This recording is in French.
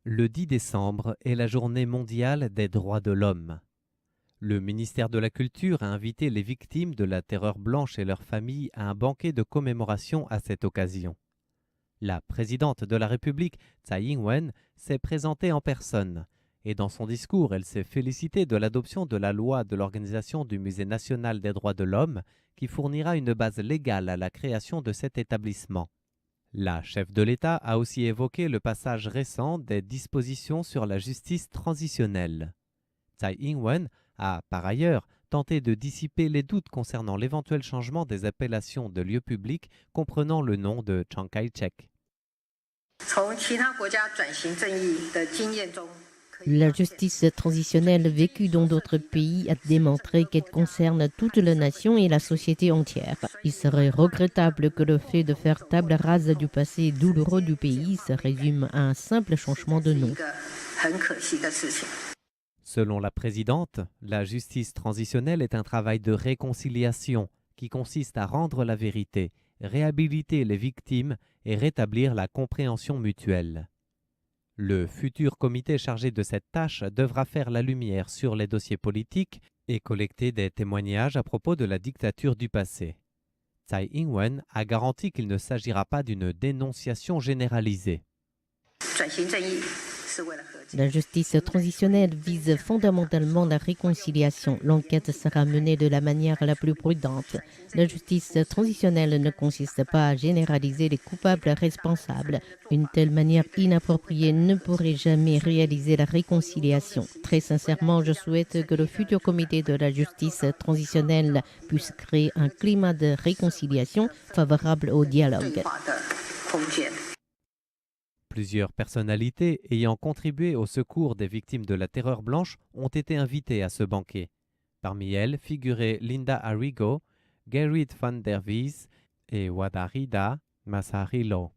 Le 10 décembre est la journée mondiale des droits de l'homme. Le ministère de la Culture a invité les victimes de la Terreur blanche et leurs familles à un banquet de commémoration à cette occasion. La présidente de la République, Tsai Ing-wen, s'est présentée en personne et dans son discours, elle s'est félicitée de l'adoption de la loi de l'Organisation du Musée national des droits de l'homme qui fournira une base légale à la création de cet établissement. La chef de l'État a aussi évoqué le passage récent des dispositions sur la justice transitionnelle. Tsai Ing-wen a, par ailleurs, tenté de dissiper les doutes concernant l'éventuel changement des appellations de lieux publics comprenant le nom de Chiang Kai-shek. La justice transitionnelle vécue dans d'autres pays a démontré qu'elle concerne toute la nation et la société entière. Il serait regrettable que le fait de faire table rase du passé douloureux du pays se résume à un simple changement de nom. Selon la présidente, la justice transitionnelle est un travail de réconciliation qui consiste à rendre la vérité, réhabiliter les victimes et rétablir la compréhension mutuelle. Le futur comité chargé de cette tâche devra faire la lumière sur les dossiers politiques et collecter des témoignages à propos de la dictature du passé. Tsai Ing-wen a garanti qu'il ne s'agira pas d'une dénonciation généralisée. La justice transitionnelle vise fondamentalement la réconciliation. L'enquête sera menée de la manière la plus prudente. La justice transitionnelle ne consiste pas à généraliser les coupables responsables. Une telle manière inappropriée ne pourrait jamais réaliser la réconciliation. Très sincèrement, je souhaite que le futur comité de la justice transitionnelle puisse créer un climat de réconciliation favorable au dialogue. Plusieurs personnalités ayant contribué au secours des victimes de la Terreur blanche ont été invitées à ce banquet. Parmi elles figuraient Linda Arrigo, Gerrit van der Wies et Wadarida Masarilo.